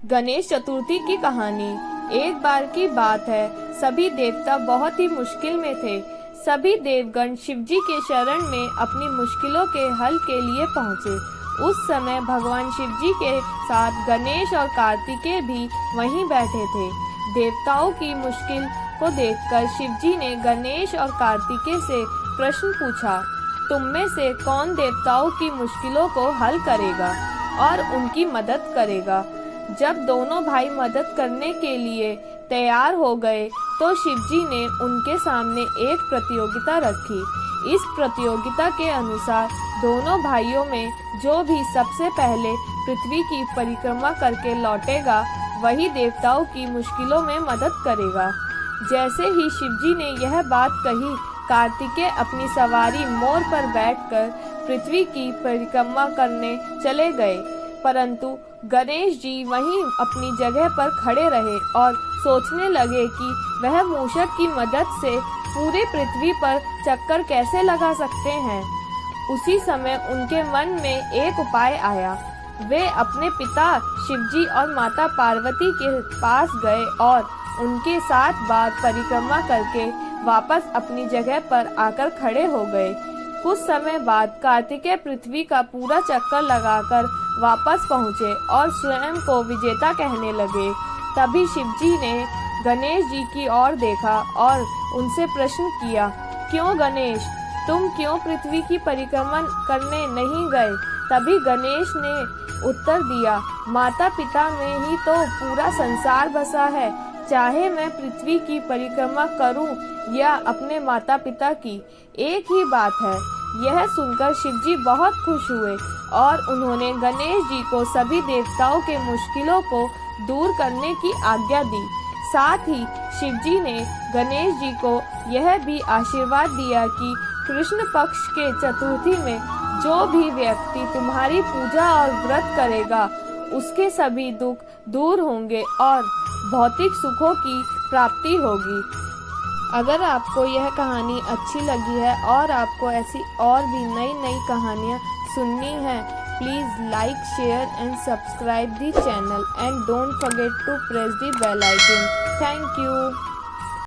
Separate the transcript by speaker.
Speaker 1: गणेश चतुर्थी की कहानी। एक बार की बात है, सभी देवता बहुत ही मुश्किल में थे। सभी देवगण शिवजी के शरण में अपनी मुश्किलों के हल के लिए पहुँचे। उस समय भगवान शिवजी के साथ गणेश और कार्तिकेय भी वहीं बैठे थे। देवताओं की मुश्किल को देखकर शिवजी ने गणेश और कार्तिकेय से प्रश्न पूछा, तुम में से कौन देवताओं की मुश्किलों को हल करेगा और उनकी मदद करेगा। जब दोनों भाई मदद करने के लिए तैयार हो गए तो शिवजी ने उनके सामने एक प्रतियोगिता रखी। इस प्रतियोगिता के अनुसार दोनों भाइयों में जो भी सबसे पहले पृथ्वी की परिक्रमा करके लौटेगा वही देवताओं की मुश्किलों में मदद करेगा। जैसे ही शिवजी ने यह बात कही, कार्तिकेय अपनी सवारी मोर पर बैठकर पृथ्वी की परिक्रमा करने चले गए, परंतु गणेश जी वहीं अपनी जगह पर खड़े रहे और सोचने लगे कि वह मूषक की मदद से पूरी पृथ्वी पर चक्कर कैसे लगा सकते हैं। उसी समय उनके मन में एक उपाय आया। वे अपने पिता शिवजी और माता पार्वती के पास गए और उनके 7 बार परिक्रमा करके वापस अपनी जगह पर आकर खड़े हो गए। कुछ समय बाद कार्तिकेय पृथ्वी का पूरा चक्कर लगाकर वापस पहुँचे और स्वयं को विजेता कहने लगे। तभी शिवजी ने गणेश जी की ओर देखा और उनसे प्रश्न किया, क्यों गणेश, तुम क्यों पृथ्वी की परिक्रमा करने नहीं गए। तभी गणेश ने उत्तर दिया, माता पिता में ही तो पूरा संसार बसा है, चाहे मैं पृथ्वी की परिक्रमा करूं या अपने माता पिता की, एक ही बात है। यह सुनकर शिवजी बहुत खुश हुए और उन्होंने गणेश जी को सभी देवताओं के मुश्किलों को दूर करने की आज्ञा दी। साथ ही शिवजी ने गणेश जी को यह भी आशीर्वाद दिया कि कृष्ण पक्ष के चतुर्थी में जो भी व्यक्ति तुम्हारी पूजा और व्रत करेगा उसके सभी दुख दूर होंगे और भौतिक सुखों की प्राप्ति होगी। अगर आपको यह कहानी अच्छी लगी है और आपको ऐसी और भी नई नई कहानियाँ सुननी है, please like, share and subscribe the channel and don't forget to press the bell icon. Thank you.